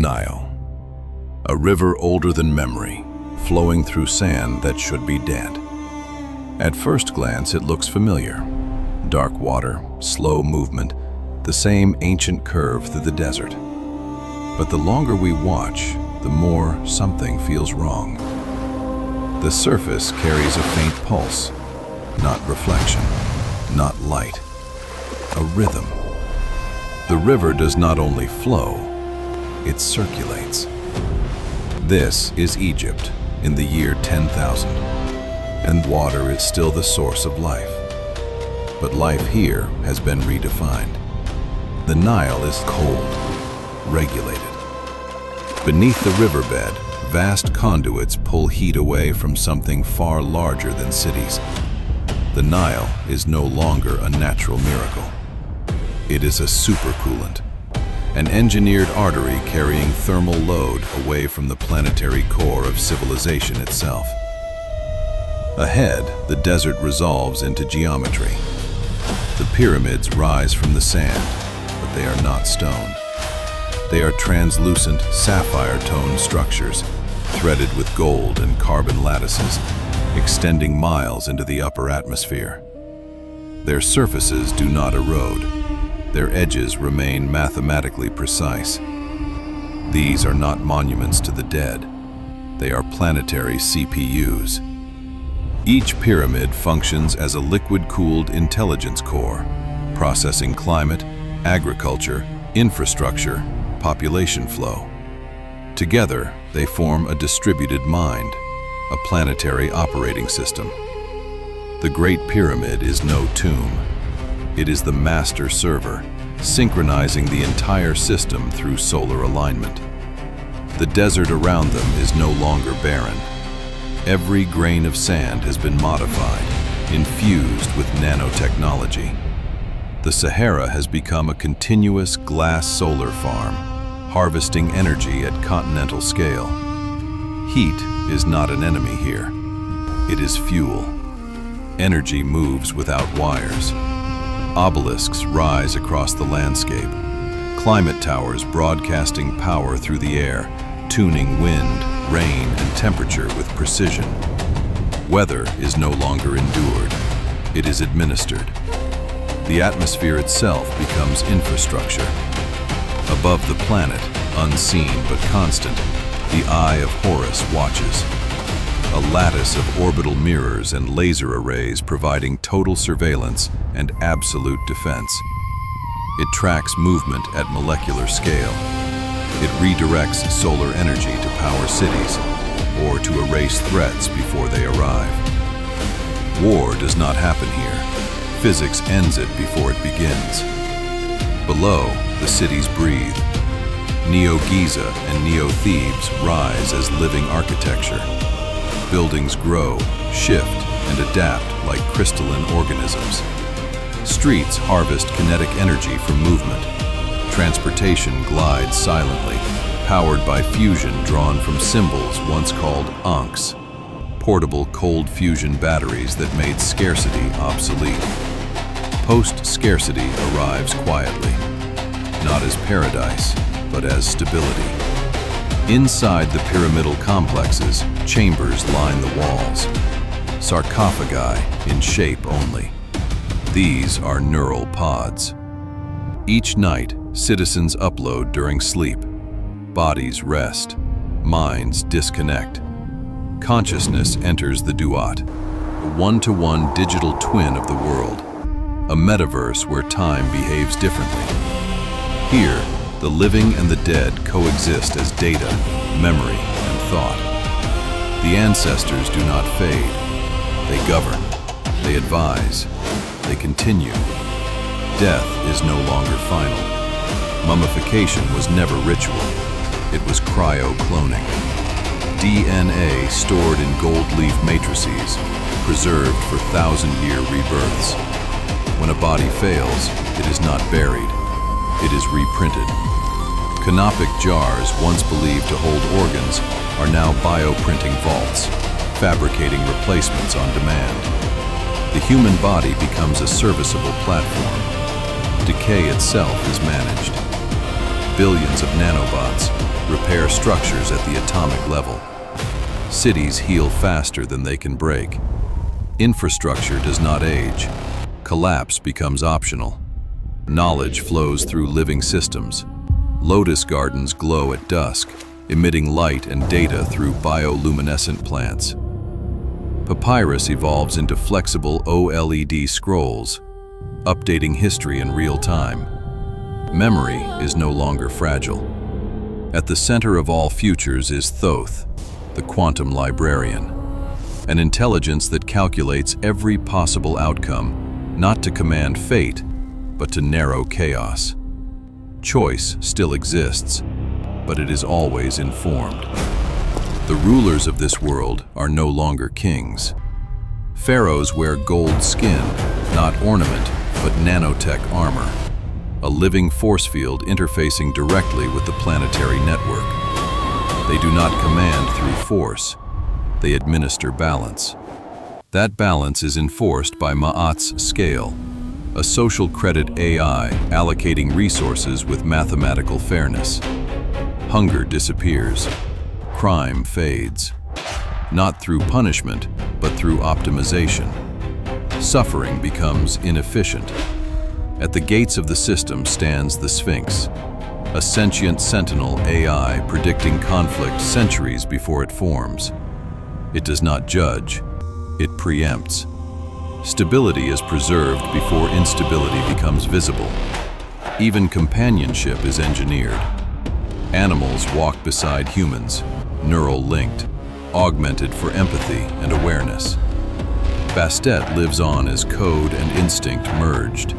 Nile, a river older than memory, flowing through sand that should be dead. At first glance, it looks familiar. Dark water, slow movement, the same ancient curve through the desert. But the longer we watch, the more something feels wrong. The surface carries a faint pulse, not reflection, not light, a rhythm. The river does not only flow, it circulates. This is Egypt in the year 10,000, and water is still the source of life. But life here has been redefined. The Nile is cold, regulated. Beneath the riverbed, vast conduits pull heat away from something far larger than cities. The Nile is no longer a natural miracle. It is a supercoolant, an engineered artery carrying thermal load away from the planetary core of civilization itself. Ahead, the desert resolves into geometry. The pyramids rise from the sand, but they are not stone. They are translucent, sapphire-toned structures, threaded with gold and carbon lattices, extending miles into the upper atmosphere. Their surfaces do not erode. Their edges remain mathematically precise. These are not monuments to the dead. They are planetary CPUs. Each pyramid functions as a liquid-cooled intelligence core, processing climate, agriculture, infrastructure, population flow. Together, they form a distributed mind, a planetary operating system. The Great Pyramid is no tomb. It is the master server, synchronizing the entire system through solar alignment. The desert around them is no longer barren. Every grain of sand has been modified, infused with nanotechnology. The Sahara has become a continuous glass solar farm, harvesting energy at continental scale. Heat is not an enemy here. It is fuel. Energy moves without wires. Obelisks rise across the landscape. Climate towers broadcasting power through the air, tuning wind, rain, and temperature with precision. Weather is no longer endured. It is administered. The atmosphere itself becomes infrastructure. Above the planet, unseen but constant, the Eye of Horus watches. A lattice of orbital mirrors and laser arrays providing total surveillance and absolute defense. It tracks movement at molecular scale. It redirects solar energy to power cities or to erase threats before they arrive. War does not happen here. Physics ends it before it begins. Below, the cities breathe. Neo-Giza and Neo-Thebes rise as living architecture. Buildings grow, shift, and adapt like crystalline organisms. Streets harvest kinetic energy from movement. Transportation glides silently, powered by fusion drawn from symbols once called ankhs, portable cold fusion batteries that made scarcity obsolete. Post-scarcity arrives quietly, not as paradise, but as stability. Inside the pyramidal complexes, chambers line the walls, sarcophagi in shape only. These are neural pods. Each night, citizens upload during sleep. Bodies rest, minds disconnect. Consciousness enters the duat, a one-to-one digital twin of the world, a metaverse where time behaves differently. Here, the living and the dead coexist as data, memory, and thought. The ancestors do not fade. They govern, they advise, they continue. Death is no longer final. Mummification was never ritual. It was cryo-cloning. DNA stored in gold leaf matrices, preserved for thousand-year rebirths. When a body fails, it is not buried. It is reprinted. Canopic jars, once believed to hold organs, are now bioprinting vaults, fabricating replacements on demand. The human body becomes a serviceable platform. Decay itself is managed. Billions of nanobots, repair structures at the atomic level. Cities heal faster than they can break. Infrastructure does not age. Collapse becomes optional. Knowledge flows through living systems. Lotus gardens glow at dusk, emitting light and data through bioluminescent plants. Papyrus evolves into flexible OLED scrolls, updating history in real time. Memory is no longer fragile. At the center of all futures is Thoth, the quantum librarian, an intelligence that calculates every possible outcome, not to command fate, but to narrow chaos. Choice still exists, but it is always informed. The rulers of this world are no longer kings. Pharaohs wear gold skin, not ornament, but nanotech armor, a living force field interfacing directly with the planetary network. They do not command through force, they administer balance. That balance is enforced by Ma'at's scale, a social credit AI allocating resources with mathematical fairness. Hunger disappears, crime fades, not through punishment, but through optimization. Suffering becomes inefficient. At the gates of the system stands the Sphinx, a sentient sentinel AI predicting conflict centuries before it forms. It does not judge, it preempts. Stability is preserved before instability becomes visible. Even companionship is engineered. Animals walk beside humans, neural-linked, augmented for empathy and awareness. Bastet lives on as code and instinct merged.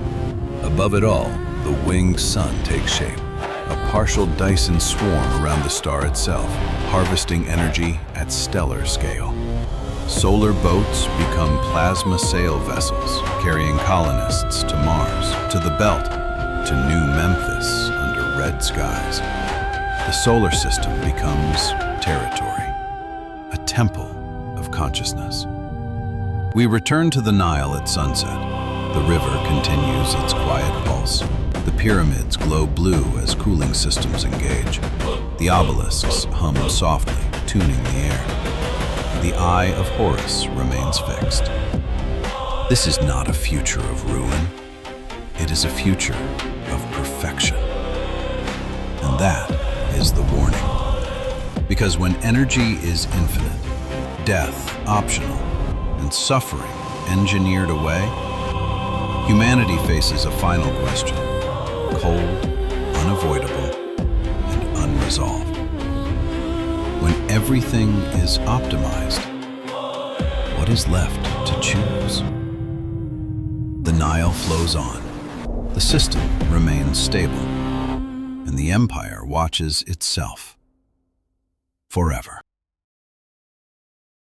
Above it all, the winged sun takes shape, a partial Dyson swarm around the star itself, harvesting energy at stellar scale. Solar boats become plasma sail vessels, carrying colonists to Mars, to the Belt, to New Memphis under red skies. The solar system becomes territory, a temple of consciousness. We return to the Nile at sunset. The river continues its quiet pulse. The pyramids glow blue as cooling systems engage. The obelisks hum softly, tuning the air. The Eye of Horus remains fixed. This is not a future of ruin. It is a future of perfection. And that is the warning. Because when energy is infinite, death optional, and suffering engineered away, humanity faces a final question, cold, unavoidable, and unresolved. When everything is optimized, what is left to choose? The Nile flows on, the system remains stable, and the empire watches itself forever.